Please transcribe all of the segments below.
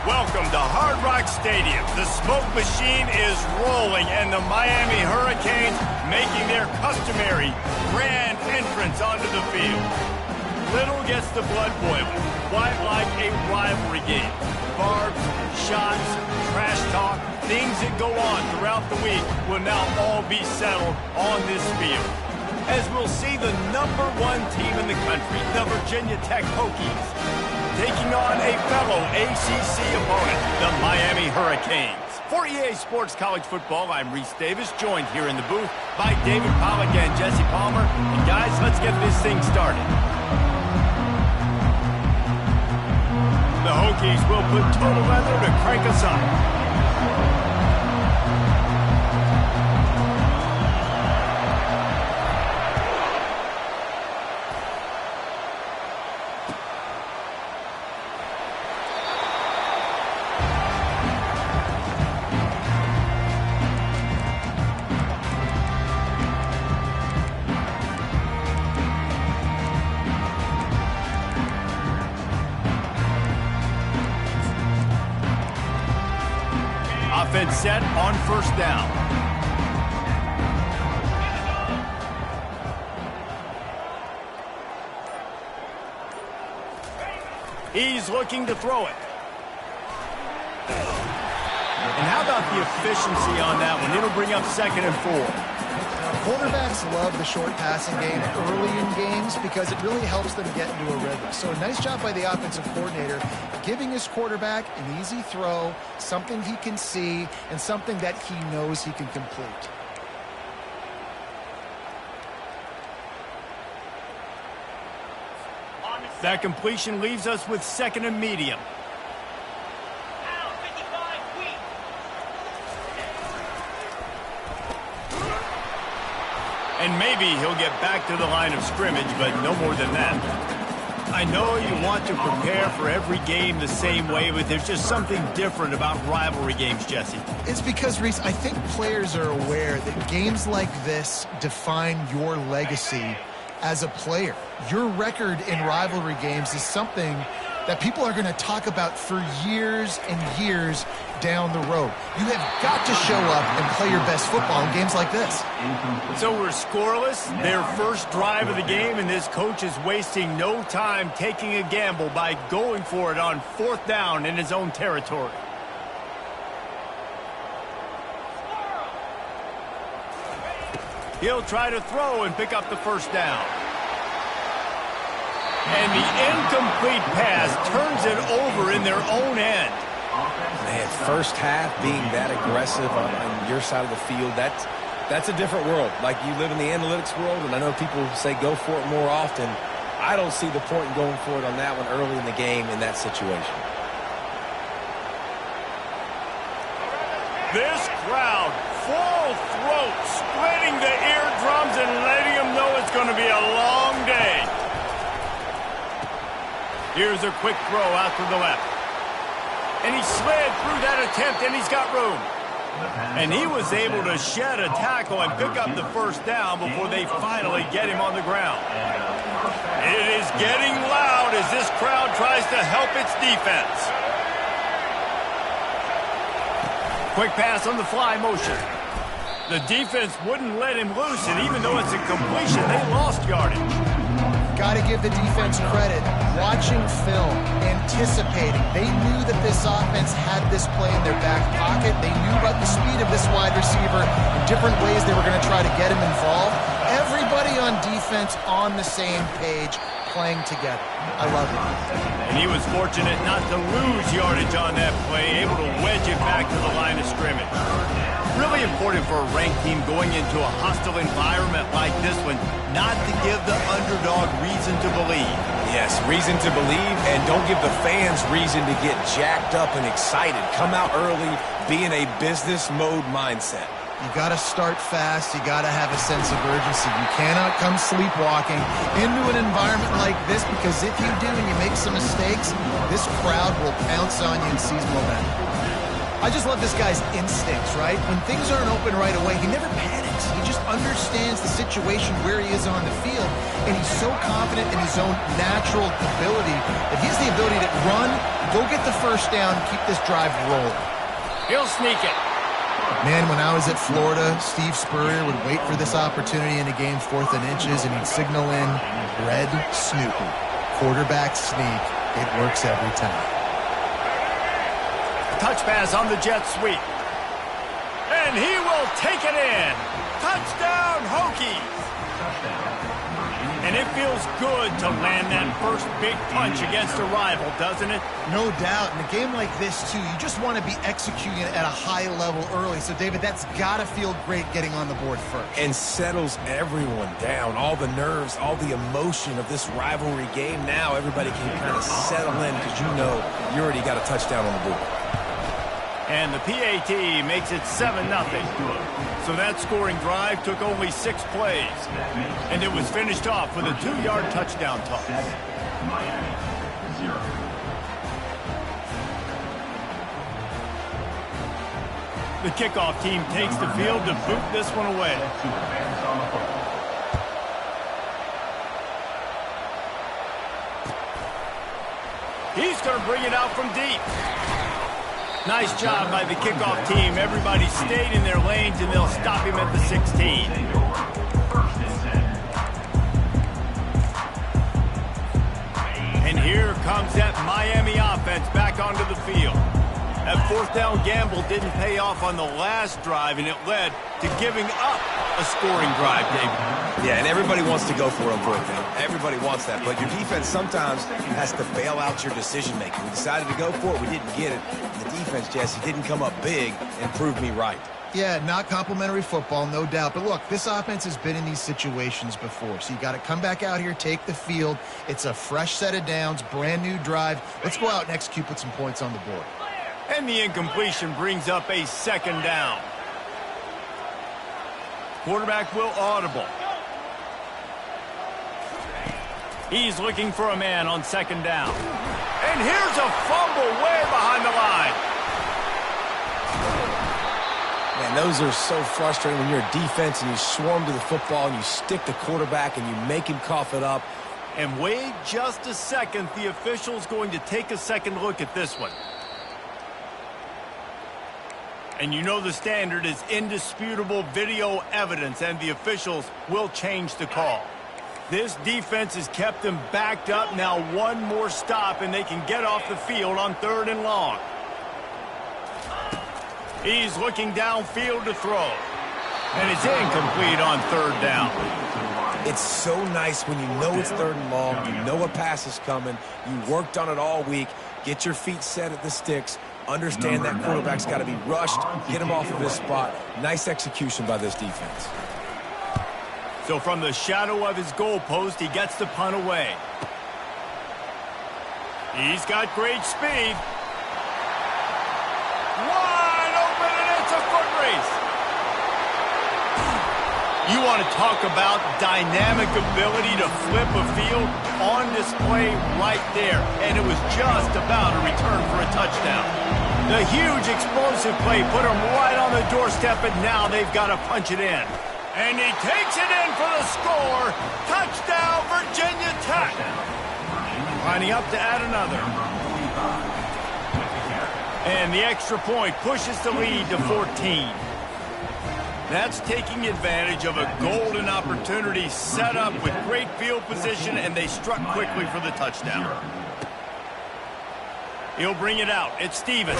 Welcome to Hard Rock Stadium. The smoke machine is rolling, and the Miami Hurricanes making their customary grand entrance onto the field. Little gets the blood boiling, quite like a rivalry game. Barbs, shots, trash talk, things that go on throughout the week will now all be settled on this field. As we'll see the #1 team in the country, the Virginia Tech Hokies, taking on a fellow ACC opponent, the Miami Hurricanes. For EA Sports College Football, I'm Reese Davis, joined here in the booth by David Pollack and Jesse Palmer. And guys, let's get this thing started. The Hokies will put total leather to crank us up. Offense set on first down. He's looking to throw it. And how about the efficiency on that one? It'll bring up 2nd and 4. Quarterbacks love the short passing game early in games because it really helps them get into a rhythm. So a nice job by the offensive coordinator giving his quarterback an easy throw, something he can see, and something that he knows he can complete. That completion leaves us with 2nd and medium. And maybe he'll get back to the line of scrimmage, but no more than that. I know you want to prepare for every game the same way, but there's just something different about rivalry games, Jesse. It's because, Reese, I think players are aware that games like this define your legacy as a player. Your record in rivalry games is something that people are going to talk about for years and years down the road. You have got to show up and play your best football in games like this. So we're scoreless, their first drive of the game, and this coach is wasting no time taking a gamble by going for it on 4th down in his own territory. He'll try to throw and pick up the 1st down. And the incomplete pass turns it over in their own end. Man, first half being that aggressive on your side of the field, that's a different world. Like, you live in the analytics world, and I know people say go for it more often. I don't see the point in going for it on that one early in the game in that situation. This crowd, full throat, splitting the eardrums and letting them know it's going to be a long day. Here's a quick throw out to the left. And he slid through that attempt, and he's got room. And he was able to shed a tackle and pick up the 1st down before they finally get him on the ground. It is getting loud as this crowd tries to help its defense. Quick pass on the fly motion. The defense wouldn't let him loose, and even though it's a completion, they lost yardage. Got to give the defense credit. Watching film, anticipating. They knew that this offense had this play in their back pocket. They knew about the speed of this wide receiver in different ways they were going to try to get him involved. Everybody on defense on the same page, playing together. I love it. And he was fortunate not to lose yardage on that play, able to wedge it back to the line of scrimmage. Really important for a ranked team going into a hostile environment like this one, not to give the underdog reason to believe. Yes, reason to believe, and don't give the fans reason to get jacked up and excited. Come out early, be in a business mode mindset. You got to start fast. You got to have a sense of urgency. You cannot come sleepwalking into an environment like this, because if you do and you make some mistakes, this crowd will pounce on you and seize momentum. I just love this guy's instincts, right? When things aren't open right away, he never panics. He just understands the situation where he is on the field, and he's so confident in his own natural ability that he has the ability to run, Go get the first down, keep this drive rolling. He'll sneak it. Man, when I was at Florida, Steve Spurrier would wait for this opportunity in a game 4th and inches, and he'd signal in red Snoopy. Quarterback sneak. It works every time. Touch pass on the jet sweep. And he will take it in. Touchdown, Hokies. And it feels good to land that first big punch against a rival, doesn't it? No doubt. In a game like this, too, you just want to be executing it at a high level early. So, David, that's got to feel great getting on the board first. And settles everyone down. All the nerves, all the emotion of this rivalry game. Now everybody can kind of settle in because you know you already got a touchdown on the board. And the PAT makes it 7-0. So that scoring drive took only 6 plays. And it was finished off with a 2-yard touchdown toss. The kickoff team takes the field to boot this one away. He's going to bring it out from deep. Nice job by the kickoff team. Everybody stayed in their lanes, and they'll stop him at the 16. And here comes that Miami offense back onto the field. That 4th down gamble didn't pay off on the last drive, and it led to giving up a scoring drive, David. Yeah, and everybody wants to go for it on 4th down. Everybody wants that, but your defense sometimes has to bail out your decision-making. We decided to go for it. We didn't get it. The defense, Jesse, didn't come up big and prove me right. Yeah, not complimentary football, no doubt. But look, this offense has been in these situations before. So you got to come back out here, take the field. It's a fresh set of downs, brand new drive. Let's go out and execute, put some points on the board. And the incompletion brings up a 2nd down. Quarterback will audible. He's looking for a man on 2nd down. And here's a fumble way behind the line. Man, those are so frustrating when you're a defense and you swarm to the football and you stick the quarterback and you make him cough it up. And wait just a second. The official's going to take a second look at this one. And you know the standard is indisputable video evidence, and the officials will change the call. This defense has kept them backed up. Now one more stop, and they can get off the field on 3rd and long. He's looking downfield to throw. And it's incomplete on 3rd down. It's so nice when you know it's 3rd and long, you know a pass is coming, you worked on it all week, get your feet set at the sticks, understand that quarterback's got to be rushed, get him off of his spot. Nice execution by this defense. So from the shadow of his goalpost, he gets the punt away. He's got great speed. Wide open, and it's a foot race. You want to talk about dynamic ability to flip a field? On display right there. And it was just about a return for a touchdown. The huge explosive play put him right on the doorstep, and now they've got to punch it in. And he takes it in for the score. Touchdown, Virginia Tech. Lining up to add another. And the extra point pushes the lead to 14. That's taking advantage of a golden opportunity set up with great field position, and they struck quickly for the touchdown. He'll bring it out. It's Stevens.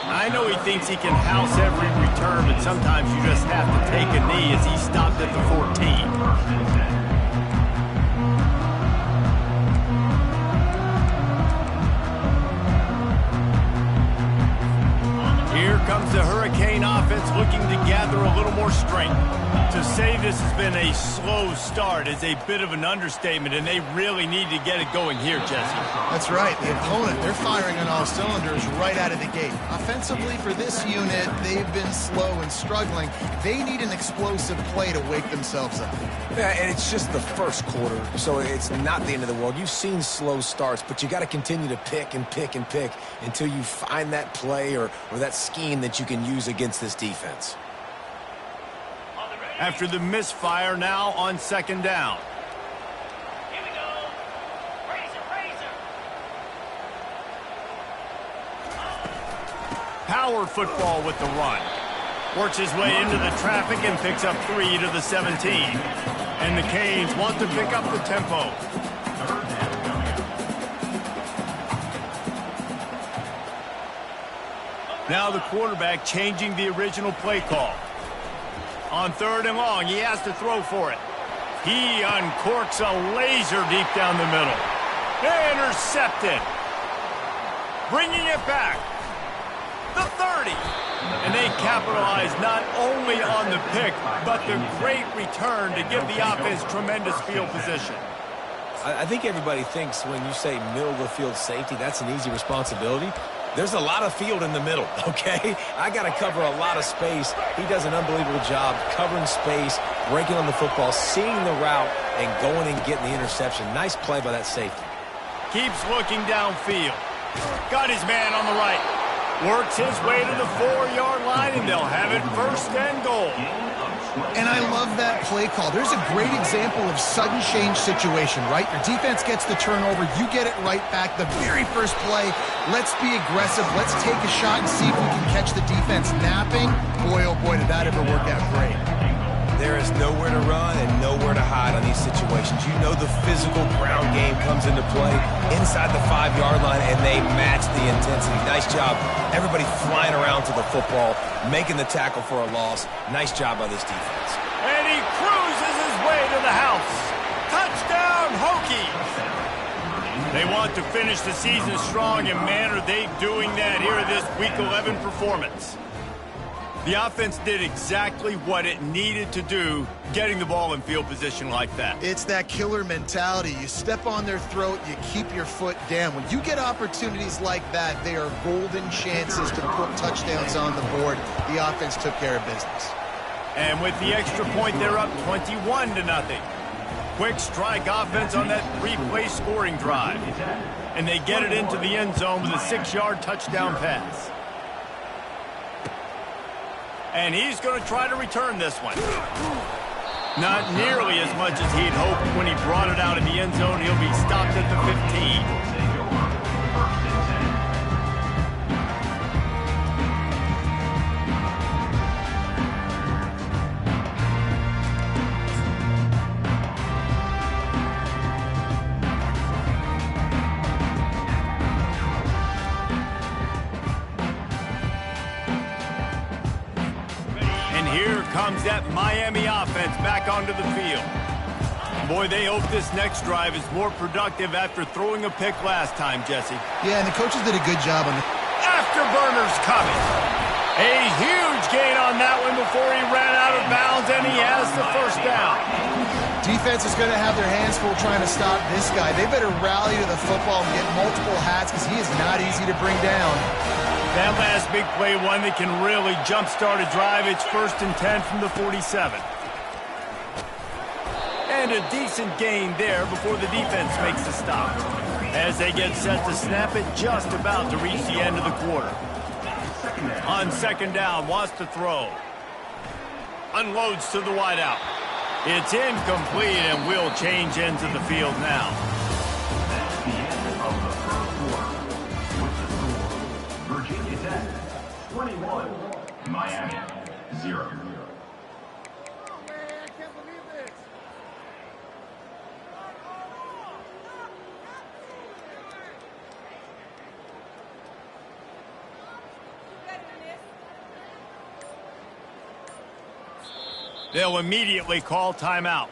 I know he thinks he can house every return, but sometimes you just have to take a knee as he stopped at the 14. Here comes the Hurricane offense looking to gather a little more strength. To say this has been a slow start is a bit of an understatement, and they really need to get it going here, Jesse. That's right. The opponent, they're firing on all cylinders right out of the gate. Offensively, for this unit, they've been slow and struggling. They need an explosive play to wake themselves up. Yeah, and it's just the first quarter, so it's not the end of the world. You've seen slow starts, but you got to continue to pick and pick and pick until you find that play or that scheme that you can use against this defense. After the misfire, now on 2nd down. Here we go. Razor, razor. power football with the run. Works his way into the traffic and picks up 3 to the 17. And the Canes want to pick up the tempo. Now the quarterback changing the original play call. On 3rd and long, he has to throw for it. He uncorks a laser deep down the middle. Intercepted. Bringing it back. The 30. And they capitalize not only on the pick, but the great return to give the offense tremendous field position. I think everybody thinks when you say middle of the field safety, that's an easy responsibility. There's a lot of field in the middle, okay? I got to cover a lot of space. He does an unbelievable job covering space, breaking on the football, seeing the route, and going and getting the interception. Nice play by that safety. Keeps looking downfield. Got his man on the right. Works his way to the 4-yard line, and they'll have it 1st and goal. And I love that play call. There's a great example of sudden change situation, right? Your defense gets the turnover. You get it right back. The very first play, let's be aggressive. Let's take a shot and see if we can catch the defense napping. Boy, oh boy, did that ever work out great. There is nowhere to run and nowhere to hide on these situations. You know the physical ground game comes into play inside the 5-yard line, and they match the intensity. Nice job. Everybody flying around to the football, making the tackle for a loss. Nice job by this defense. And he cruises his way to the house. Touchdown, Hokies! They want to finish the season strong, and man, are they doing that here in this Week 11 performance. The offense did exactly what it needed to do, getting the ball in field position like that. It's that killer mentality. You step on their throat, you keep your foot down. When you get opportunities like that, they are golden chances to put touchdowns on the board. The offense took care of business. And with the extra point, they're up 21-0. Quick strike offense on that 3-play scoring drive. And they get it into the end zone with a 6-yard touchdown pass. And he's going to try to return this one. Not nearly as much as he'd hoped when he brought it out in the end zone. He'll be stopped at the 15. Comes that Miami offense back onto the field. Boy, they hope this next drive is more productive after throwing a pick last time, Jesse. Yeah, and the coaches did a good job on the afterburners coming. A huge gain on that one before he ran out of bounds, and he has the 1st down. Defense is going to have their hands full trying to stop this guy. They better rally to the football and get multiple hats because he is not easy to bring down. That last big play, one that can really jumpstart a drive. It's 1st and 10 from the 47. And a decent gain there before the defense makes the stop. As they get set to snap it, just about to reach the end of the quarter. On 2nd down, wants to throw. Unloads to the wideout. It's incomplete and will change ends of the field now. Miami, 0. They'll immediately call timeout.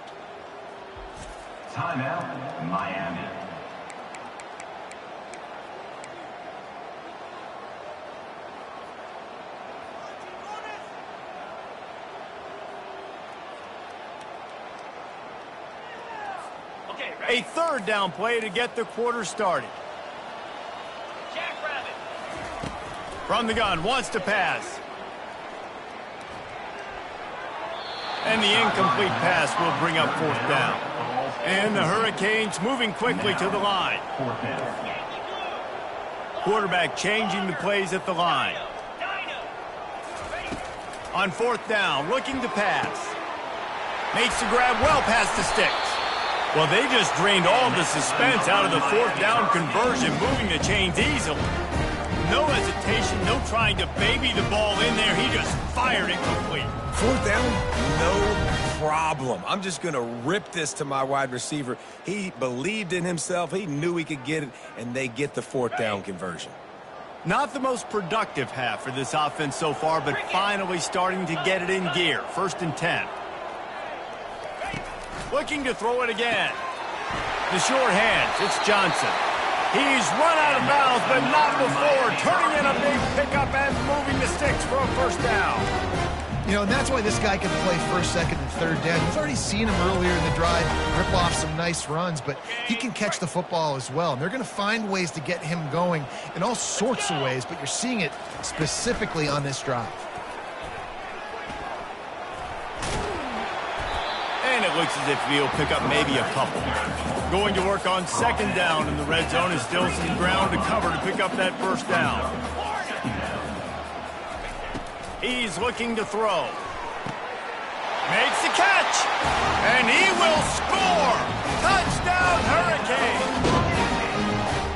Timeout, Miami. A 3rd down play to get the quarter started. From the gun, wants to pass. And the incomplete pass will bring up 4th down. And the Hurricanes moving quickly to the line. Quarterback changing the plays at the line. On 4th down, looking to pass. Makes the grab well past the sticks. Well, they just drained all the suspense out of the 4th down conversion, moving the chains easily. No hesitation, no trying to baby the ball in there. He just fired it complete. Fourth down, no problem. I'm just going to rip this to my wide receiver. He believed in himself. He knew he could get it, and they get the fourth down conversion. Not the most productive half for this offense so far, but finally starting to get it in gear. 1st and 10. Looking to throw it again. The short hands, it's Johnson. He's run out of bounds, but not before. Turning in a big pickup and moving the sticks for a first down. You know, and that's why this guy can play 1st, 2nd, and 3rd down. You've already seen him earlier in the drive rip off some nice runs, but he can catch the football as well. And they're going to find ways to get him going in all sorts of ways, but you're seeing it specifically on this drive. And it looks as if he'll pick up maybe a couple. Going to work on 2nd down in the red zone is still some ground to cover to pick up that first down. He's looking to throw. Makes the catch. And he will score. Touchdown, Hurricane.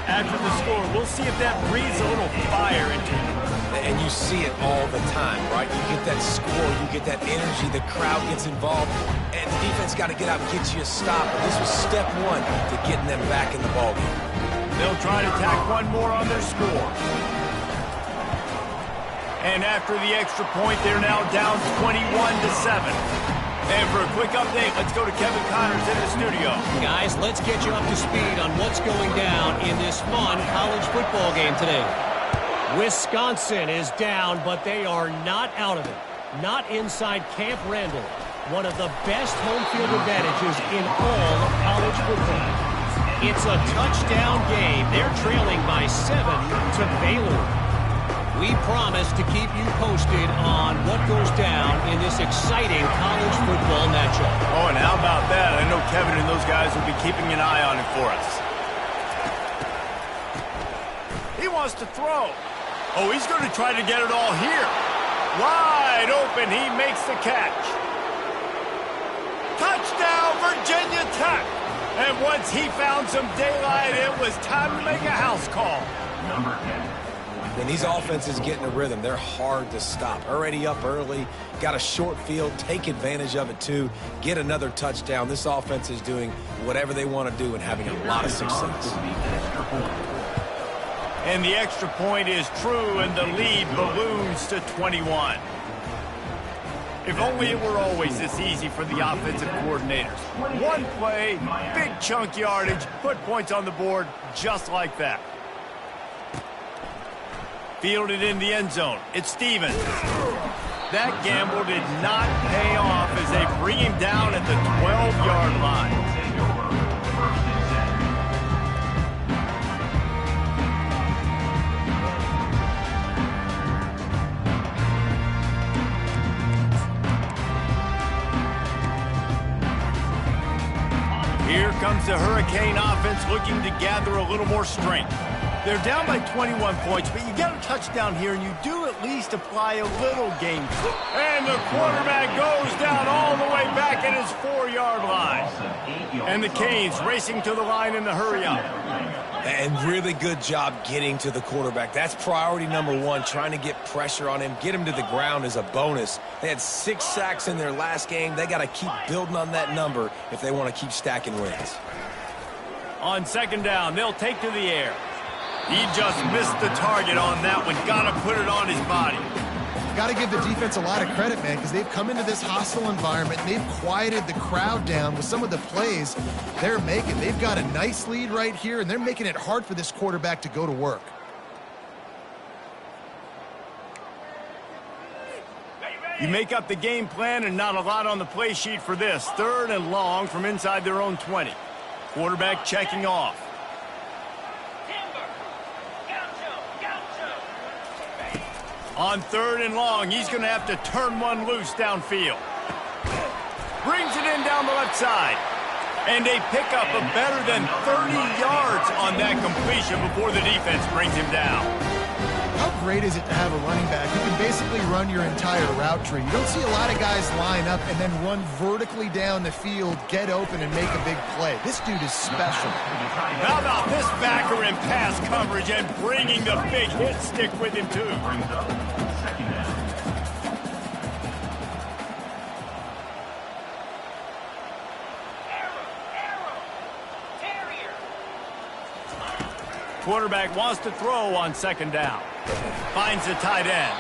After the score, we'll see if that breathes a little fire into him. And you see it all the time, right? You get that score, you get that energy, the crowd gets involved, and the defense got to get out and get you a stop. But this was step one to getting them back in the ballgame. They'll try to tack one more on their score. And after the extra point, they're now down 21-7. And for a quick update, let's go to Kevin Connors in the studio. Guys, let's get you up to speed on what's going down in this fun college football game today. Wisconsin is down, but they are not out of it. Not inside Camp Randall. One of the best home field advantages in all of college football. It's a touchdown game. They're trailing by 7 to Baylor. We promise to keep you posted on what goes down in this exciting college football matchup. Oh, and how about that? I know Kevin and those guys will be keeping an eye on it for us. He wants to throw. Oh, he's going to try to get it all here. Wide open, he makes the catch. Touchdown, Virginia Tech. And once he found some daylight, it was time to make a house call. Number 10. When these offenses get in a rhythm, they're hard to stop. Already up early, got a short field, take advantage of it too, get another touchdown. This offense is doing whatever they want to do and having a lot of success. And the extra point is true, and the lead balloons to 21. If only it were always this easy for the offensive coordinators. One play, big chunk yardage, put points on the board just like that. Fielded in the end zone. It's Stevens. That gamble did not pay off as they bring him down at the 12-yard line. Here comes the Hurricane offense looking to gather a little more strength. They're down by 21 points, but you get a touchdown here, and you do at least apply a little game. And the quarterback goes down all the way back at his 4-yard line. And the Canes racing to the line in the hurry-up. And really good job getting to the quarterback. That's priority number one, trying to get pressure on him. Get him to the ground as a bonus. They had 6 sacks in their last game. They got to keep building on that number if they want to keep stacking wins. On 2nd down, they'll take to the air. He just missed the target on that one. Got to put it on his body. Got to give the defense a lot of credit, man, because they've come into this hostile environment, and they've quieted the crowd down with some of the plays they're making. They've got a nice lead right here, and they're making it hard for this quarterback to go to work. You make up the game plan, and not a lot on the play sheet for this. 3rd and long from inside their own 20. Quarterback checking off. On 3rd and long, he's going to have to turn one loose downfield. Brings it in down the left side. And a pickup of better than 30 yards on that completion before the defense brings him down. How great is it to have a running back who can basically run your entire route tree? You don't see a lot of guys line up and then run vertically down the field, get open, and make a big play. This dude is special. How about this backer in pass coverage and bringing the big hit stick with him, too? Quarterback wants to throw on second down. Finds the tight end.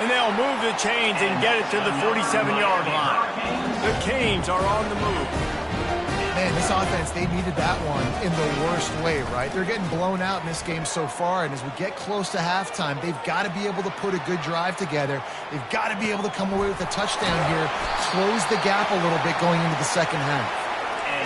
And they'll move the chains and get it to the 47-yard line. The Canes are on the move. Man, this offense, they needed that one in the worst way, right? They're getting blown out in this game so far, and as we get close to halftime, they've got to be able to put a good drive together. They've got to be able to come away with a touchdown here, close the gap a little bit going into the second half.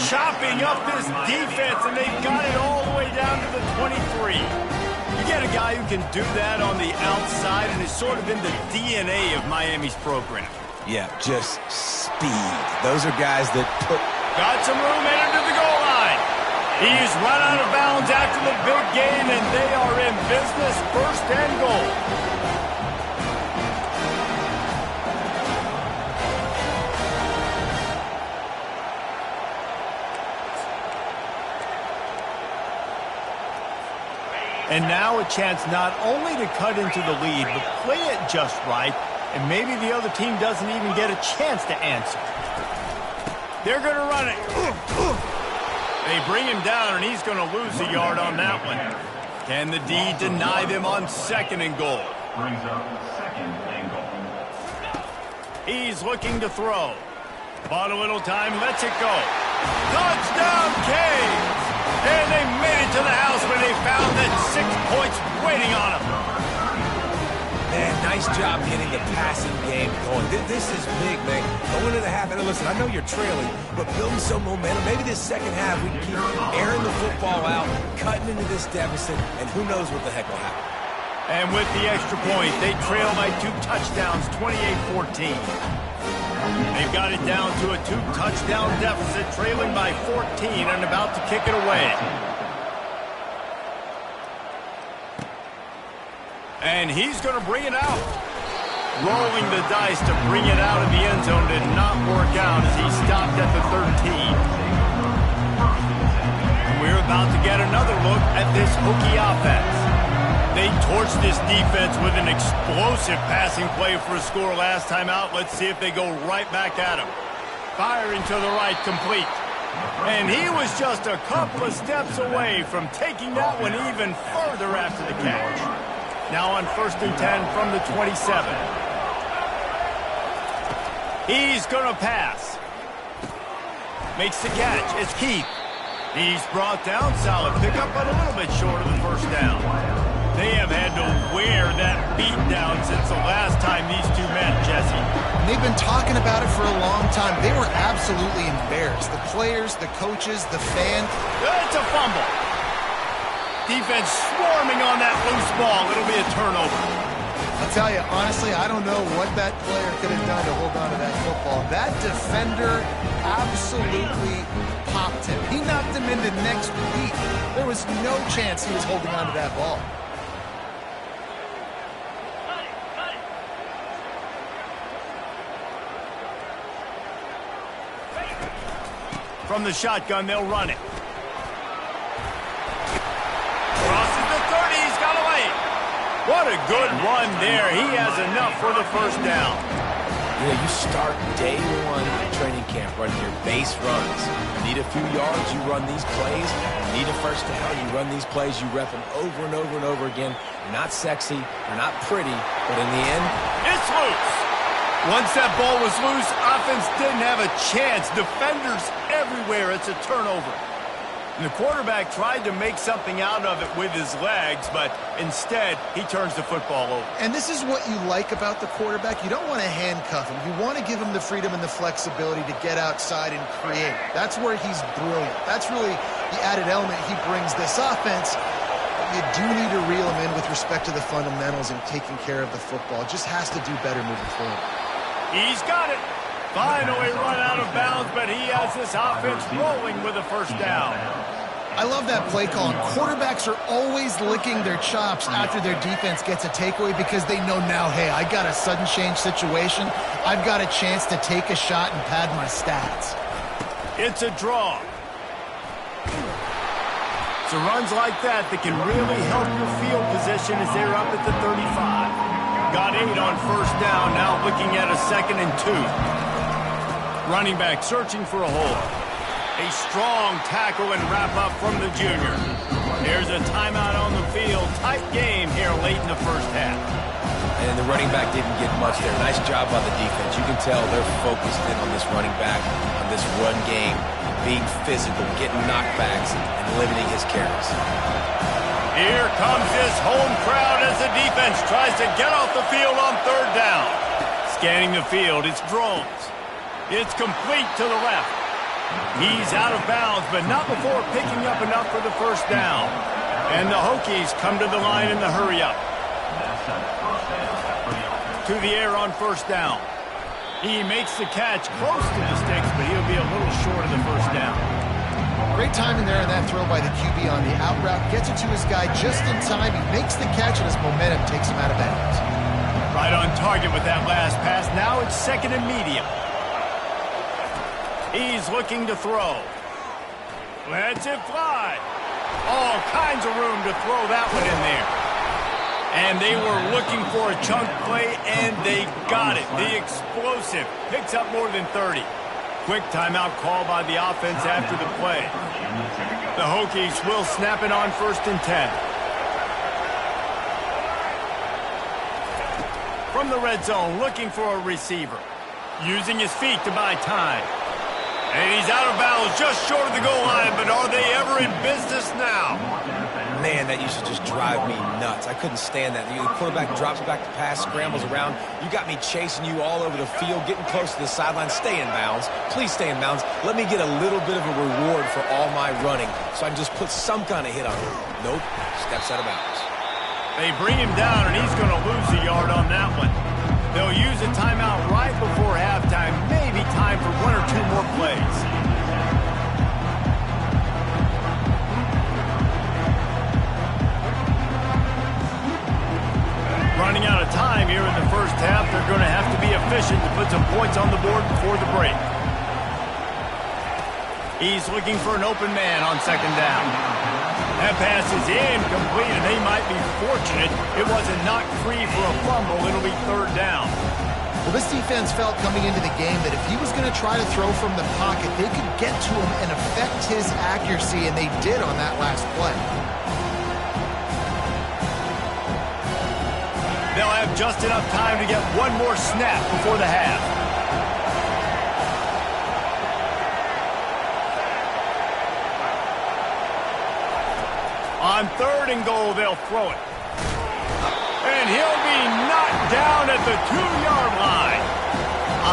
Chopping up this defense, and they've got it all the way down to the 23. You get a guy who can do that on the outside, and it's sort of in the DNA of Miami's program. Yeah, just speed. Those are guys that put... Got some room headed to the goal line. He's run out of bounds after the big gain, and they are in business, first and goal. And now a chance not only to cut into the lead, but play it just right, and maybe the other team doesn't even get a chance to answer. They're going to run it. They bring him down, and he's going to lose a yard on that one. Can the D deny them on second and goal? Brings up second and goal. He's looking to throw. Bought a little time, lets it go. Touchdown, Canes! And they made it to the house when they found that 6 points waiting on them. Man, nice job getting the passing game going. This is big, man. Going into the half, and listen, I know you're trailing, but building some momentum. Maybe this second half we can keep airing the football out, cutting into this deficit, and who knows what the heck will happen. And with the extra point, they trail by 2 touchdowns, 28-14. They've got it down to a 2-touchdown deficit, trailing by 14 and about to kick it away. And he's going to bring it out. Rolling the dice to bring it out of the end zone did not work out as he stopped at the 13. We're about to get another look at this Hokie offense. They torched this defense with an explosive passing play for a score last time out. Let's see if they go right back at him. Firing to the right, complete. And he was just a couple of steps away from taking that one even further after the catch. Now on 1st and 10 from the 27. He's going to pass. Makes the catch. It's Keith. He's brought down. Solid pickup, but a little bit short of the first down. They have had to wear that beat down since the last time these two met, Jesse. And they've been talking about it for a long time. They were absolutely embarrassed. The players, the coaches, the fans. It's a fumble. Defense swarming on that loose ball. It'll be a turnover. I'll tell you, honestly, I don't know what that player could have done to hold on to that football. That defender absolutely popped him. He knocked him into next week. There was no chance he was holding on to that ball. From the shotgun, they'll run it. Crosses the 30, he's got away. What a good run there. He has enough for the first down. You know, you start day one at training camp running your base runs. You need a few yards, you run these plays. You need a first down, you run these plays. You rep them over and over and over again. They're not sexy, they're not pretty, but in the end, it's loose. Once that ball was loose, offense didn't have a chance. Defenders everywhere. It's a turnover. And the quarterback tried to make something out of it with his legs, but instead, he turns the football over. And this is what you like about the quarterback. You don't want to handcuff him. You want to give him the freedom and the flexibility to get outside and create. That's where he's brilliant. That's really the added element he brings this offense. You do need to reel him in with respect to the fundamentals and taking care of the football. Just has to do better moving forward. He's got it. Finally run out of bounds, but he has this offense rolling with a first down. I love that play call. And quarterbacks are always licking their chops after their defense gets a takeaway because they know now, hey, I got a sudden change situation. I've got a chance to take a shot and pad my stats. It's a draw. So runs like that can really help your field position as they're up at the 35. Got 8 on first down, now looking at a 2nd and 2. Running back searching for a hole. A strong tackle and wrap up from the junior. There's a timeout on the field. Tight game here late in the first half. And the running back didn't get much there. Nice job by the defense. You can tell they're focused in on this running back, on this run game, being physical, getting knockbacks, and limiting his carries. Here comes this home crowd as the defense tries to get off the field on 3rd down. Scanning the field, it's Drones. It's complete to the left. He's out of bounds, but not before picking up enough for the first down. And the Hokies come to the line in the hurry-up. To the air on first down. He makes the catch close to the sticks, but he'll be a little short of the first down. Great timing there on that throw by the QB on the out route. Gets it to his guy just in time. He makes the catch, and his momentum takes him out of bounds. Right on target with that last pass. Now it's 2nd and medium. He's looking to throw. Lets it fly. All kinds of room to throw that one in there. And they were looking for a chunk play, and they got it. The explosive picks up more than 30. Quick timeout call by the offense after the play. The Hokies will snap it on 1st and 10. From the red zone, looking for a receiver. Using his feet to buy time. And he's out of bounds just short of the goal line, but are they ever in business now? Man, that used to just drive me nuts. I couldn't stand that. The quarterback drops back to pass, scrambles around. You got me chasing you all over the field, getting close to the sideline. Stay in bounds. Please stay in bounds. Let me get a little bit of a reward for all my running so I can just put some kind of hit on him. Nope, steps out of bounds. They bring him down, and he's going to lose a yard on that one. They'll use a timeout right before halftime. Maybe time for 1 or 2 more plays. Running out of time here in the first half. They're going to have to be efficient to put some points on the board before the break. He's looking for an open man on 2nd down. That pass is incomplete, and they might be fortunate it wasn't knocked free for a fumble. It'll be 3rd down. Well, this defense felt coming into the game that if he was going to try to throw from the pocket, they could get to him and affect his accuracy, and they did on that last play. They'll have just enough time to get 1 more snap before the half. On 3rd and goal, they'll throw it. And he'll be knocked down at the 2-yard line.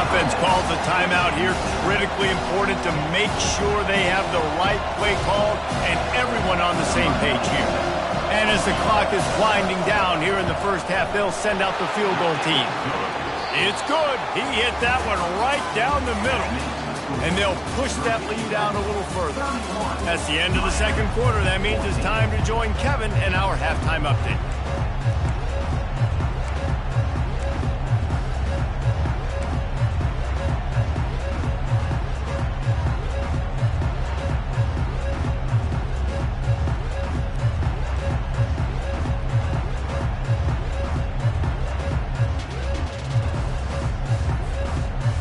Offense calls a timeout here. Critically important to make sure they have the right play call and everyone on the same page here. And as the clock is winding down here in the first half, they'll send out the field goal team. It's good. He hit that one right down the middle. And they'll push that lead out a little further. That's the end of the 2nd quarter. That means it's time to join Kevin and our halftime update.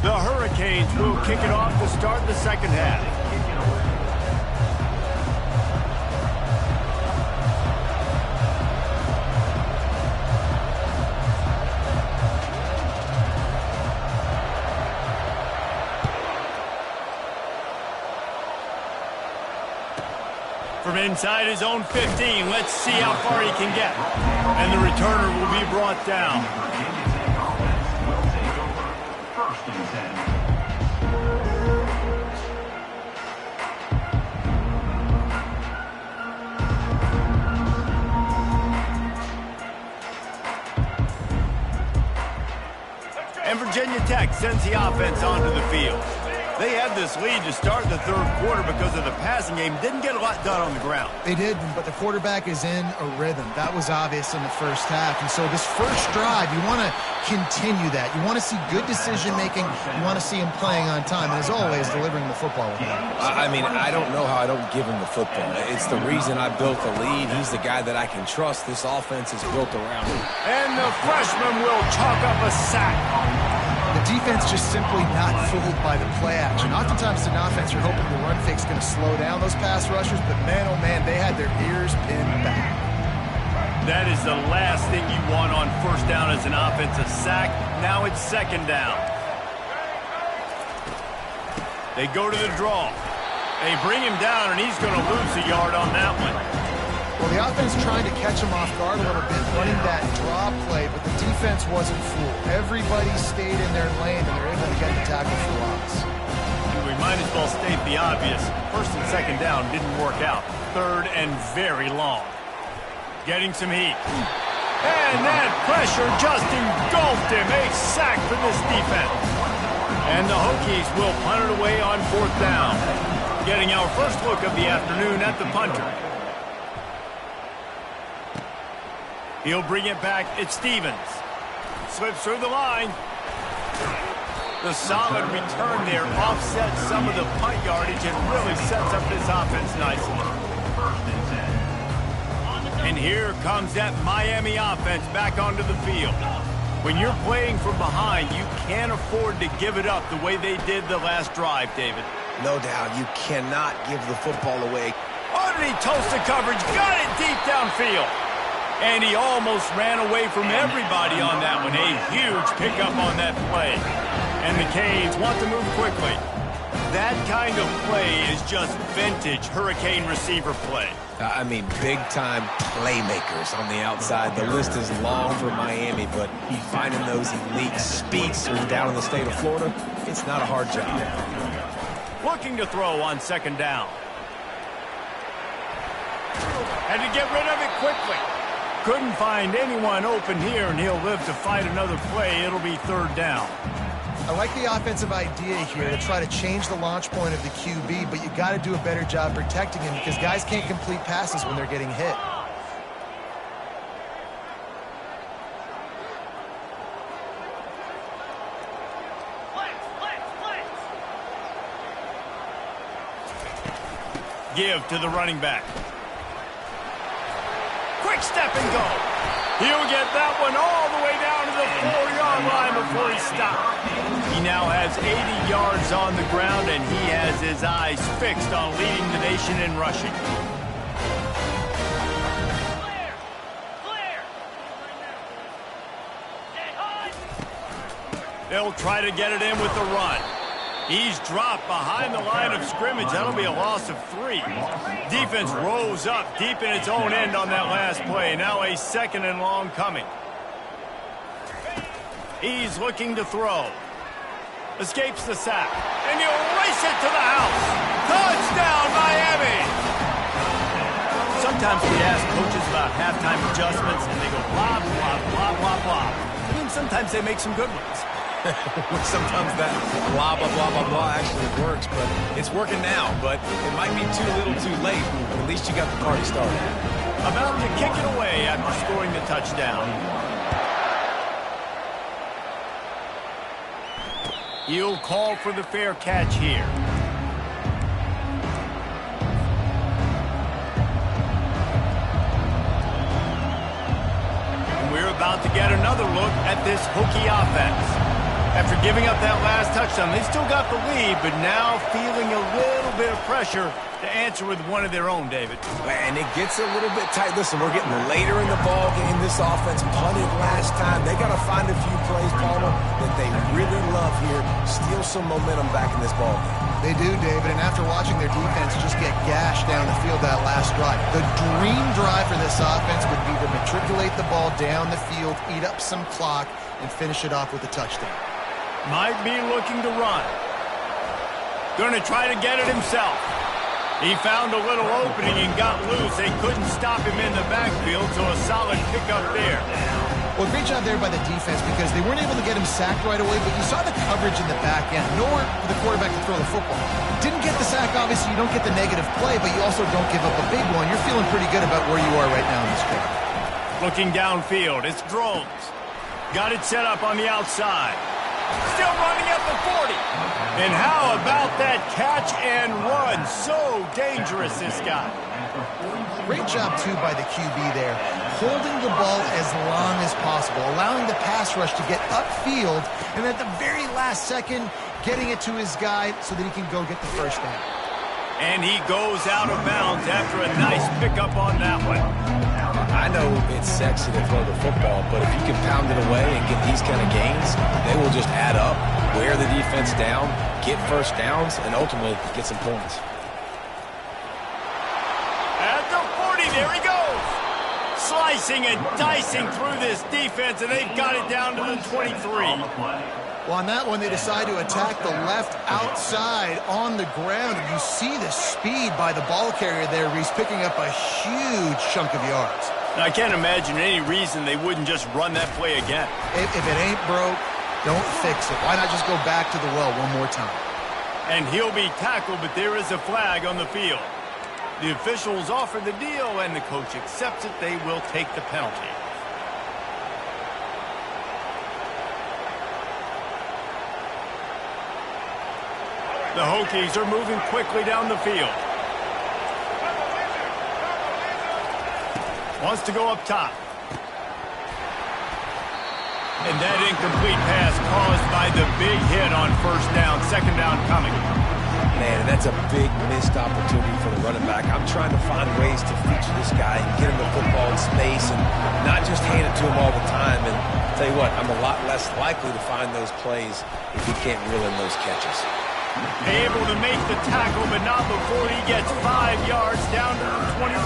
The Hurricanes will kick it off to start the 2nd half. From inside his own 15, let's see how far he can get. And the returner will be brought down. And Virginia Tech sends the offense onto the field. They had this lead to start the third quarter because of the passing game. Didn't get a lot done on the ground. They did, but the quarterback is in a rhythm. That was obvious in the first half. And so this first drive, you want to continue that. You want to see good decision-making. You want to see him playing on time. And as always, delivering the football with him. I mean, I don't know how I don't give him the football. It's the reason I built the lead. He's the guy that I can trust. This offense is built around him. And the freshman will chalk up a sack. The defense just simply not fooled by the play action. Oftentimes in offense, you're hoping the run fake's going to slow down those pass rushers, but man, oh man, they had their ears pinned back. That is the last thing you want on first down as an offensive sack. Now it's second down. They go to the draw. They bring him down, and he's going to lose a yard on that one. Well, the offense trying to catch him off guard a little bit, running that draw play, but the defense wasn't fooled. Everybody stayed in their lane, and they're able to get the tackle for loss. We might as well state the obvious. First and second down didn't work out. Third and very long. Getting some heat. And that pressure just engulfed him. A sack for this defense. And the Hokies will punt it away on fourth down. Getting our first look of the afternoon at the punter. He'll bring it back. It's Stevens. Slips through the line. The solid return there offsets some of the punt yardage and really sets up this offense nicely. And here comes that Miami offense back onto the field. When you're playing from behind, you can't afford to give it up the way they did the last drive, David. No doubt, you cannot give the football away. Underneath toasted coverage, got it deep downfield. And he almost ran away from everybody on that one. A huge pickup on that play. And the Canes want to move quickly. That kind of play is just vintage Hurricane receiver play. I mean, big-time playmakers on the outside. The list is long for Miami, but finding those elite speedsters down in the state of Florida, it's not a hard job. Looking to throw on second down. Had to get rid of it quickly. Couldn't find anyone open here, and he'll live to fight another play. It'll be third down. I like the offensive idea here to try to change the launch point of the QB, but you got to do a better job protecting him because guys can't complete passes when they're getting hit. Give to the running back. Quick step and go. He'll get that one all the way down to the 4-yard line before he stopped. He now has 80 yards on the ground, and he has his eyes fixed on leading the nation in rushing. They'll try to get it in with the run. He's dropped behind the line of scrimmage. That'll be a loss of 3. Defense rose up deep in its own end on that last play. Now a second and long coming. He's looking to throw. Escapes the sack. And he'll race it to the house. Touchdown, Miami! Sometimes we ask coaches about halftime adjustments, and they go blah, blah, blah, blah, blah. I mean, sometimes they make some good ones. Sometimes that blah, blah, blah, blah, blah actually works, but it's working now. But it might be too little too late, but at least you got the party started. About to kick it away after scoring the touchdown. He'll call for the fair catch here. And we're about to get another look at this Hokie offense. After giving up that last touchdown, they still got the lead, but now feeling a little bit of pressure to answer with one of their own, David. And it gets a little bit tight. Listen, we're getting later in the ball game. This offense punted last time. They got to find a few plays, Palmer, that they really love here. Steal some momentum back in this ball game. They do, David, and after watching their defense just get gashed down the field that last drive, the dream drive for this offense would be to matriculate the ball down the field, eat up some clock, and finish it off with a touchdown. Might be looking to run. Going to try to get it himself. He found a little opening and got loose. They couldn't stop him in the backfield, so a solid pickup there. Well, great job there by the defense because they weren't able to get him sacked right away, but you saw the coverage in the back end. Nowhere for the quarterback to throw the football. Didn't get the sack, obviously. You don't get the negative play, but you also don't give up a big one. You're feeling pretty good about where you are right now in this quarter. Looking downfield, it's Drones. Got it set up on the outside. Still running at the 40. And how about that catch and run? So dangerous, this guy. Great job, too, by the QB there. Holding the ball as long as possible, allowing the pass rush to get upfield, and at the very last second, getting it to his guy so that he can go get the first down. And he goes out of bounds after a nice pickup on that one. I know it's sexy to throw the football, but if you can pound it away and get these kind of gains, they will just add up, wear the defense down, get first downs, and ultimately get some points. At the 40, there he goes. Slicing and dicing through this defense, and they've got it down to the 23. Well, on that one, they decide to attack the left outside on the ground. And you see the speed by the ball carrier there. He's picking up a huge chunk of yards. I can't imagine any reason they wouldn't just run that play again. If it ain't broke, don't fix it. Why not just go back to the well one more time? And he'll be tackled, but there is a flag on the field. The officials offer the deal, and the coach accepts it. They will take the penalty. The Hokies are moving quickly down the field. Wants to go up top. And that incomplete pass caused by the big hit on first down. Second down coming. Man, and that's a big missed opportunity for the running back. I'm trying to find ways to feature this guy and get him the football in space and not just hand it to him all the time. And I'll tell you what, I'm a lot less likely to find those plays if he can't reel in those catches. Able to make the tackle, but not before he gets 5 yards down to the 21.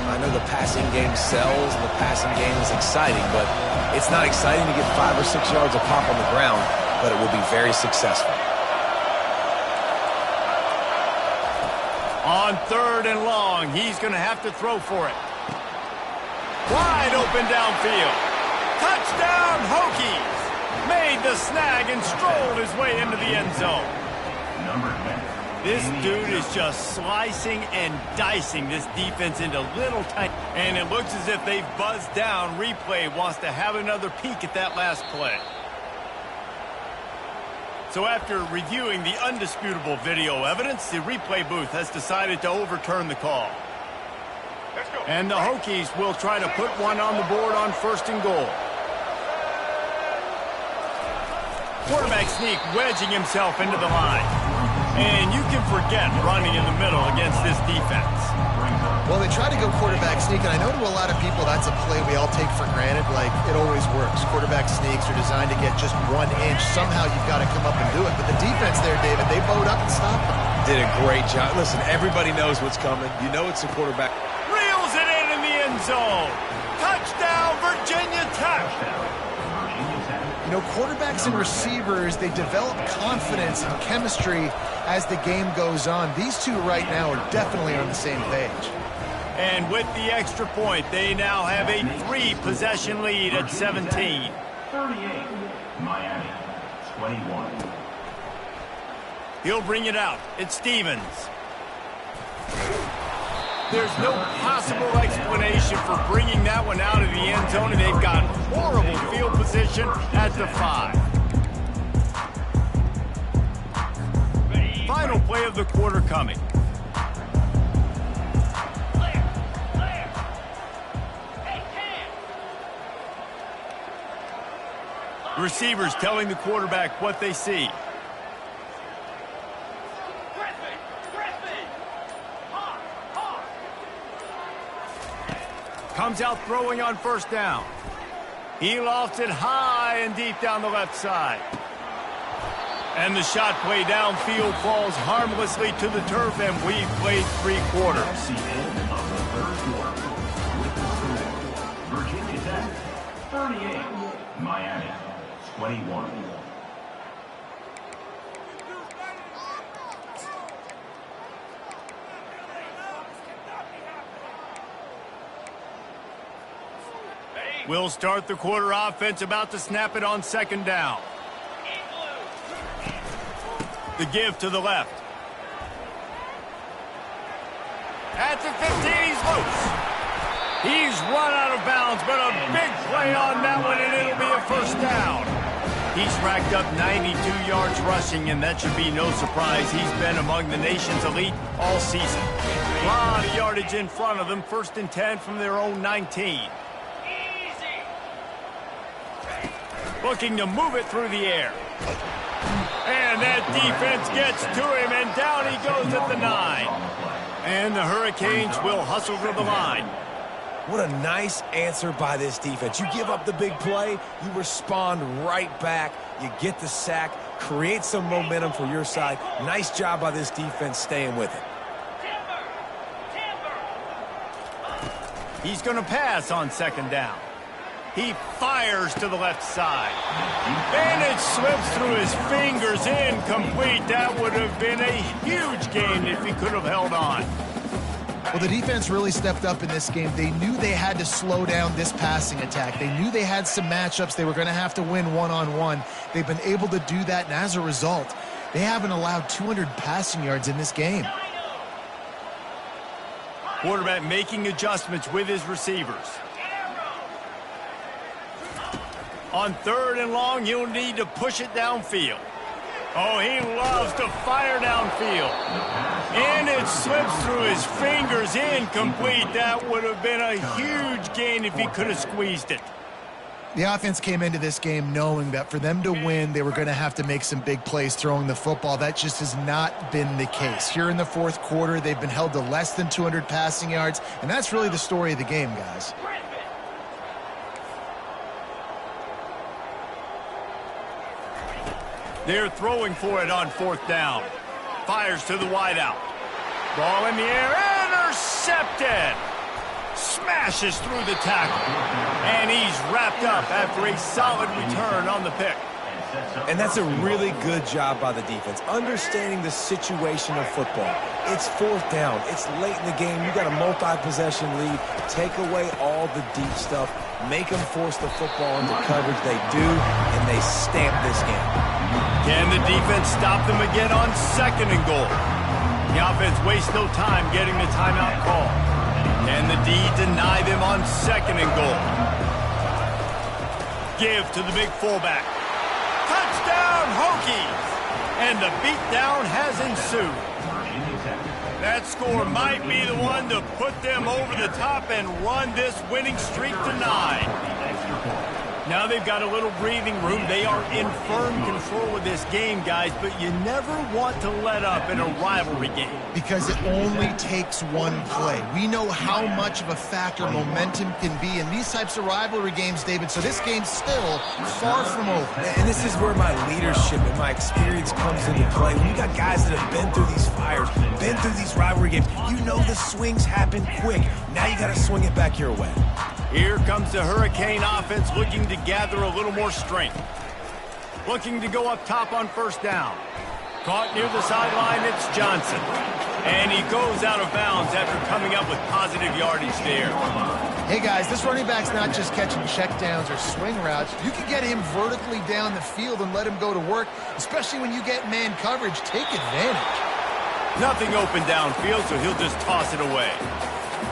I know the passing game sells and the passing game is exciting, but it's not exciting to get 5 or 6 yards of pop on the ground, but it will be very successful. On 3rd and long, he's going to have to throw for it. Wide open downfield. Touchdown, Hokies! Made the snag and strolled his way into the end zone. This dude is just slicing and dicing this defense into little tiny... And it looks as if they've buzzed down. Replay wants to have another peek at that last play. So after reviewing the undisputable video evidence, the replay booth has decided to overturn the call. And the Hokies will try to put one on the board on 1st and goal. Quarterback sneak wedging himself into the line. And you can forget running in the middle against this defense. Well, they try to go quarterback sneak, and I know to a lot of people that's a play we all take for granted. Like, it always works. Quarterback sneaks are designed to get just 1 inch. Somehow you've got to come up and do it. But the defense there, David, they bowed up and stopped them. Did a great job. Listen, everybody knows what's coming. You know it's a quarterback. Reels it in the end zone. Touchdown, Virginia Tech. You know, quarterbacks and receivers, they develop confidence and chemistry as the game goes on. These two right now are definitely on the same page. And with the extra point, they now have a 3-possession lead at 17. 38, Miami, 21. He'll bring it out. It's Stevens. There's no possible explanation for bringing that one out of the end zone, and they've got horrible field position at the 5. Final play of the quarter coming. Receivers telling the quarterback what they see. Comes out throwing on 1st down. He lofts it high and deep down the left side. And the shot play downfield falls harmlessly to the turf, and we've played 3 quarters. That's the end of the 3rd quarter. With the score, Virginia Tech, 38, Miami, 21. We'll start the quarter offense, about to snap it on second down. The give to the left. At the 15, he's loose. He's run out of bounds, but a big play on that one, and it'll be a first down. He's racked up 92 yards rushing, and that should be no surprise. He's been among the nation's elite all season. A lot of yardage in front of them. 1st and 10 from their own 19. Looking to move it through the air. And that defense gets to him, and down he goes at the 9. And the Hurricanes will hustle to the line. What a nice answer by this defense. You give up the big play, you respond right back, you get the sack, create some momentum for your side. Nice job by this defense staying with it. He's going to pass on second down. He fires to the left side. And it slips through his fingers, incomplete. That would have been a huge gain if he could have held on. Well, the defense really stepped up in this game. They knew they had to slow down this passing attack. They knew they had some matchups they were going to have to win one-on-one. They've been able to do that, and as a result, they haven't allowed 200 passing yards in this game. Quarterback making adjustments with his receivers. On 3rd and long, you'll need to push it downfield. Oh, he loves to fire downfield. And it slips through his fingers, incomplete. That would have been a huge gain if he could have squeezed it. The offense came into this game knowing that for them to win, they were going to have to make some big plays throwing the football. That just has not been the case. Here in the 4th quarter, they've been held to less than 200 passing yards, and that's really the story of the game, guys. They're throwing for it on 4th down. Fires to the wideout. Ball in the air, intercepted. Smashes through the tackle. And he's wrapped up after a solid return on the pick. And that's a really good job by the defense, understanding the situation of football. It's 4th down. It's late in the game. You got a multi-possession lead. Take away all the deep stuff. Make them force the football into coverage. They do, and they stamp this game. Can the defense stop them again on 2nd and goal? The offense wastes no time getting the timeout call. Can the D deny them on 2nd and goal? Give to the big fullback. Touchdown, Hokies! And the beatdown has ensued. That score might be the one to put them over the top and run this winning streak to 9. Now they've got a little breathing room. They are in firm control of this game, guys, but you never want to let up in a rivalry game. Because it only takes one play. We know how much of a factor momentum can be in these types of rivalry games, David, so this game's still far from over. And this is where my leadership and my experience comes into play. When you got guys that have been through these fires, been through these rivalry games, you know the swings happen quick. Now you got to swing it back your way. Here comes the Hurricane offense looking to gather a little more strength. Looking to go up top on 1st down. Caught near the sideline, it's Johnson. And he goes out of bounds after coming up with positive yardage there. Hey, guys, this running back's not just catching checkdowns or swing routes. You can get him vertically down the field and let him go to work, especially when you get man coverage. Take advantage. Nothing open downfield, so he'll just toss it away.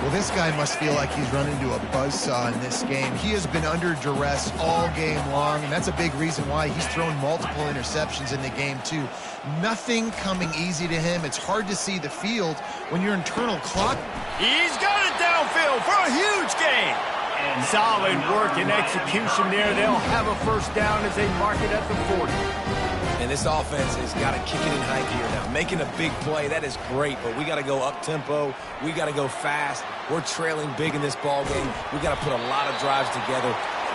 Well, this guy must feel like he's run into a buzzsaw in this game. He has been under duress all game long, and that's a big reason why he's thrown multiple interceptions in the game, too. Nothing coming easy to him. It's hard to see the field when your internal clock... He's got it downfield for a huge gain. Solid work and execution there. They'll have a 1st down as they mark it at the 40. And this offense has got to kick it in high gear now. Making a big play, that is great, but we got to go up-tempo. We got to go fast. We're trailing big in this ball game. We got to put a lot of drives together.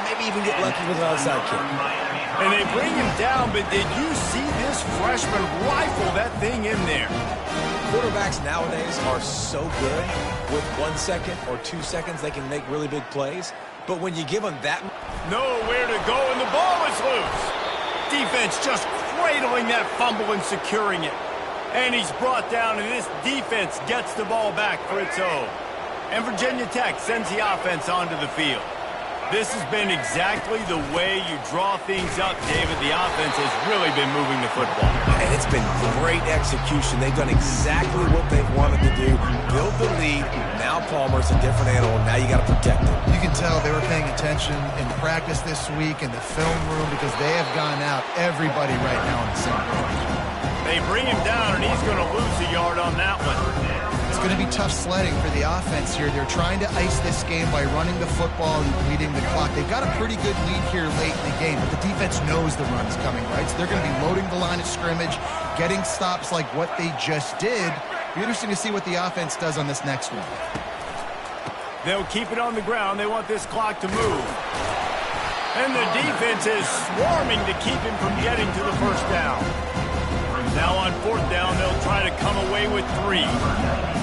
Maybe even get lucky with an outside kick. And they bring him down, but did you see this freshman rifle that thing in there? Quarterbacks nowadays are so good. With 1 second or 2 seconds, they can make really big plays. But when you give them that... Nowhere to go, and the ball is loose. Defense just cradling that fumble and securing it. And he's brought down, and this defense gets the ball back for its own. And Virginia Tech sends the offense onto the field. This has been exactly the way you draw things up, David. The offense has really been moving the football. And it's been great execution. They've done exactly what they've wanted to do. Build the lead. Now Palmer's a different animal. Now you got to protect him. You can tell they were paying attention in practice this week in the film room because they have gone out everybody right now on the same page. They bring him down, and he's going to lose a yard on that one. It's going to be tough sledding for the offense here. They're trying to ice this game by running the football and bleeding the clock. They've got a pretty good lead here late in the game, but the defense knows the run's coming, right? So they're going to be loading the line of scrimmage, getting stops like what they just did. Be interesting to see what the offense does on this next one. They'll keep it on the ground. They want this clock to move. And the defense is swarming to keep him from getting to the first down. Now on fourth down, they'll try to come away with 3.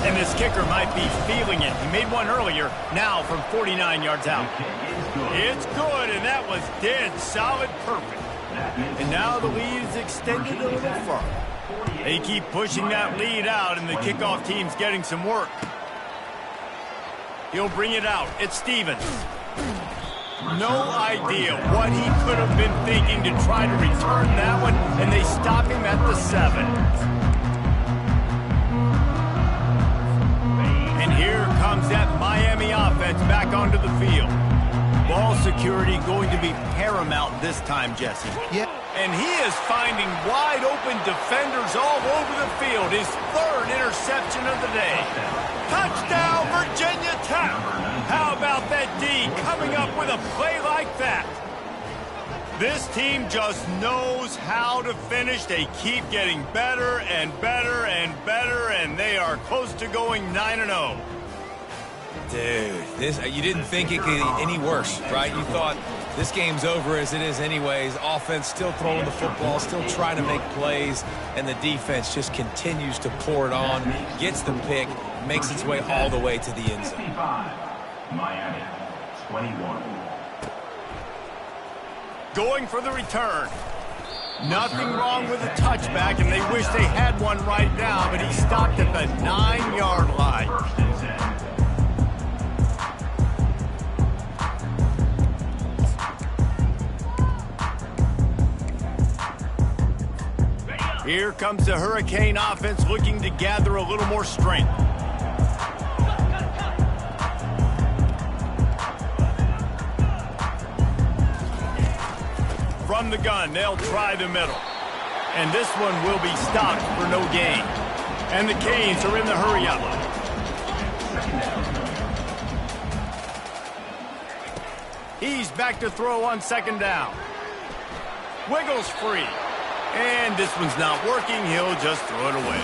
And this kicker might be feeling it. He made one earlier, now from 49 yards out. It's good, and that was dead solid perfect. And now the lead is extended a little further. They keep pushing that lead out, and the kickoff team's getting some work. He'll bring it out. It's Stevens. No idea what he could have been thinking to try to return that one, and they stop him at the 7. And here comes that Miami offense back onto the field. Ball security going to be paramount this time, Jesse. Yep. And he is finding wide open defenders all over the field. His 3rd interception of the day. Touchdown, Virginia Tech. How about that D coming up with a play like that? This team just knows how to finish. They keep getting better and better and better, and they are close to going 9-0. Dude, you didn't think it could get any worse, right? You thought this game's over as it is anyways. Offense still throwing the football, still trying to make plays, and the defense just continues to pour it on, gets the pick, makes its way all the way to the end zone. Miami, 21. Going for the return. Nothing wrong with a touchback, and they wish they had one right now, but he stopped at the 9-yard line. Here comes the Hurricane offense looking to gather a little more strength. From the gun, they'll try the middle. And this one will be stopped for no gain. And the Canes are in the hurry-up. He's back to throw on 2nd down. Wiggles free. And this one's not working. He'll just throw it away.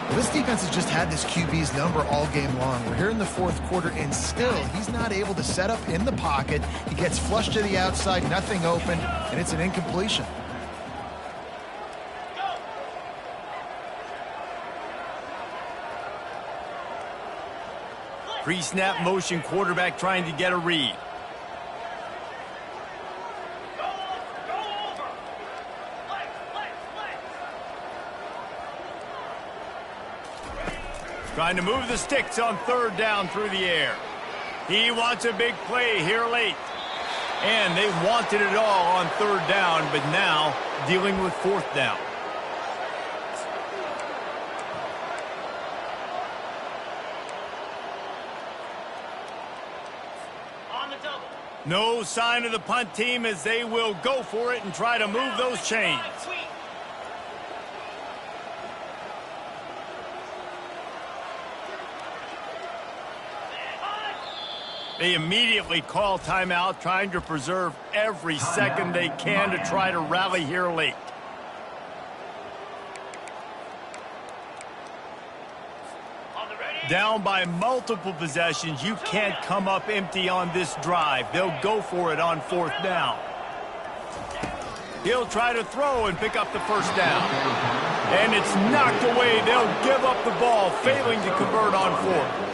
Well, this defense has just had this QB's number all game long. We're here in the 4th quarter, and still he's not able to set up in the pocket. He gets flushed to the outside, nothing open, and it's an incompletion. Pre-snap motion, quarterback trying to get a read. Trying to move the sticks on 3rd down through the air. He wants a big play here late. And they wanted it all on 3rd down, but now dealing with 4th down. No sign of the punt team as they will go for it and try to move those chains. They immediately call timeout, trying to preserve every second they can to try to rally here late. Down by multiple possessions, you can't come up empty on this drive. They'll go for it on 4th down. He'll try to throw and pick up the 1st down. And it's knocked away. They'll give up the ball, failing to convert on 4th.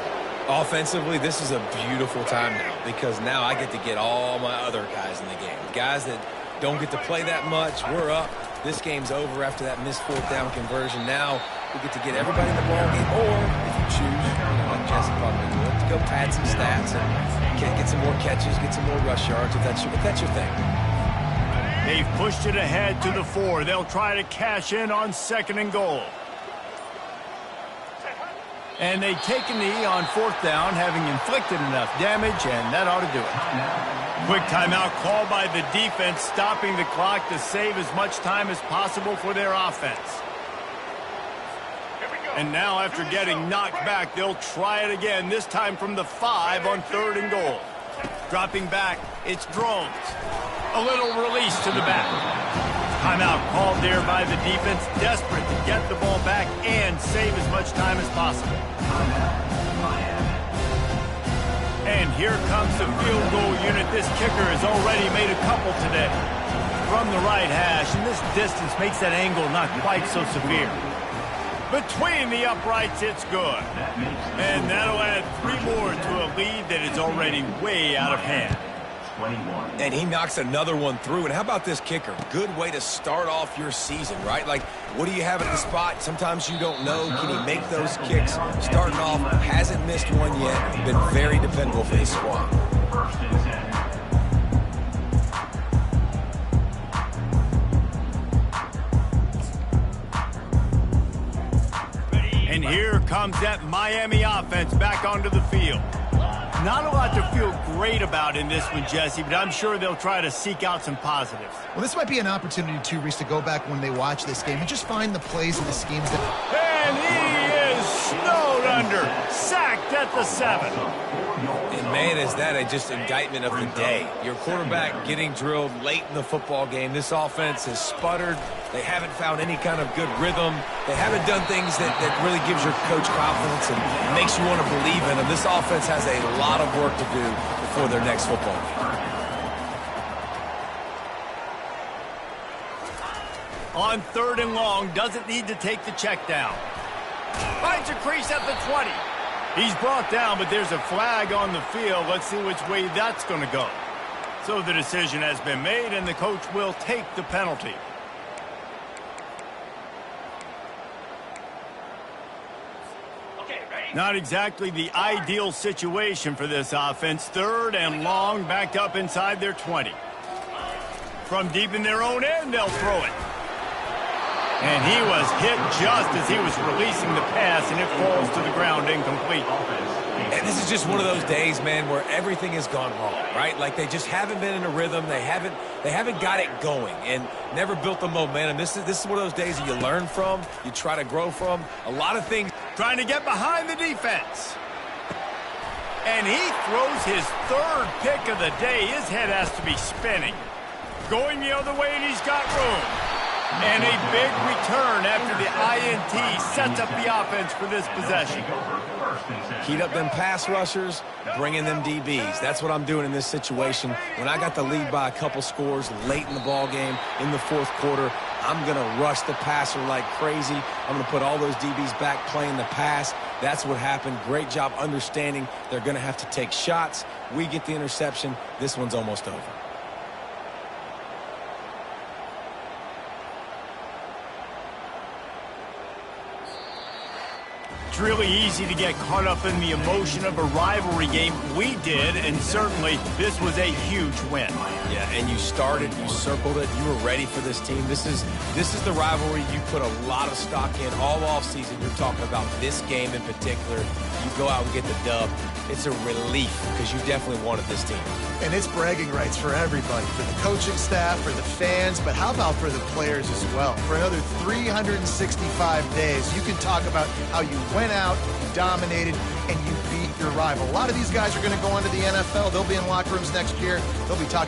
Offensively, this is a beautiful time now because now I get to get all my other guys in the game. Guys that don't get to play that much, we're up. This game's over after that missed 4th down conversion. Now we get to get everybody in the ball game, or if you choose, like Jesse probably would, just go pad some stats and get some more catches, get some more rush yards if that's your thing. They've pushed it ahead to the 4. They'll try to cash in on 2nd and goal. And they take a knee on 4th down, having inflicted enough damage, and that ought to do it. Quick timeout called by the defense, stopping the clock to save as much time as possible for their offense. And now, after getting knocked back, they'll try it again, this time from the 5 on 3rd and goal. Dropping back, it's Drones. A little release to the back. Timeout called there by the defense, desperate to get the ball back and save as much time as possible. And here comes the field goal unit. This kicker has already made a couple today. From the right hash, and this distance makes that angle not quite so severe. Between the uprights, it's good. And that'll add 3 more to a lead that is already way out of hand. And he knocks another one through. And how about this kicker? Good way to start off your season, right? Like, what do you have at the spot? Sometimes you don't know. Can he make those kicks? Starting off, hasn't missed one yet. Been very dependable for his squad. And here comes that Miami offense back onto the field. Not a lot to feel great about in this one, Jesse, but I'm sure they'll try to seek out some positives. Well, this might be an opportunity, too, Reese, to go back when they watch this game and just find the plays and the schemes that... And he is snowed under, sacked at the 7. And, man, is that just indictment of the day. Your quarterback getting drilled late in the football game. This offense has sputtered. They haven't found any kind of good rhythm. They haven't done things that really gives your coach confidence and makes you want to believe in them. This offense has a lot of work to do before their next football game. On 3rd and long, doesn't need to take the check down. Finds a crease at the 20. He's brought down, but there's a flag on the field. Let's see which way that's going to go. So the decision has been made, and the coach will take the penalty. Not exactly the ideal situation for this offense. 3rd and long, backed up inside their 20. From deep in their own end, they'll throw it. And he was hit just as he was releasing the pass, and it falls to the ground incomplete. And this is just one of those days, man, where everything has gone wrong, right? Like they just haven't been in a rhythm. They haven't got it going and never built the momentum. This is one of those days that you learn from, you try to grow from. A lot of things. Trying to get behind the defense. And he throws his 3rd pick of the day. His head has to be spinning. Going the other way, and he's got room. And a big return after the INT sets up the offense for this possession. Heat up them pass rushers, bring in them DBs. That's what I'm doing in this situation. When I got the lead by a couple scores late in the ball game, in the 4th quarter, I'm going to rush the passer like crazy. I'm going to put all those DBs back playing the pass. That's what happened. Great job understanding they're going to have to take shots. We get the interception. This one's almost over. It's really easy to get caught up in the emotion of a rivalry game. We did, and certainly this was a huge win. Yeah, and you started, you circled it, you were ready for this team. This is the rivalry you put a lot of stock in all offseason. You're talking about this game in particular. You go out and get the dub. It's a relief because you definitely wanted this team. And it's bragging rights for everybody, for the coaching staff, for the fans, but how about for the players as well? For another 365 days, you can talk about how you went out, you dominated, and you beat your rival. A lot of these guys are going to go into the NFL. They'll be in locker rooms next year. They'll be talking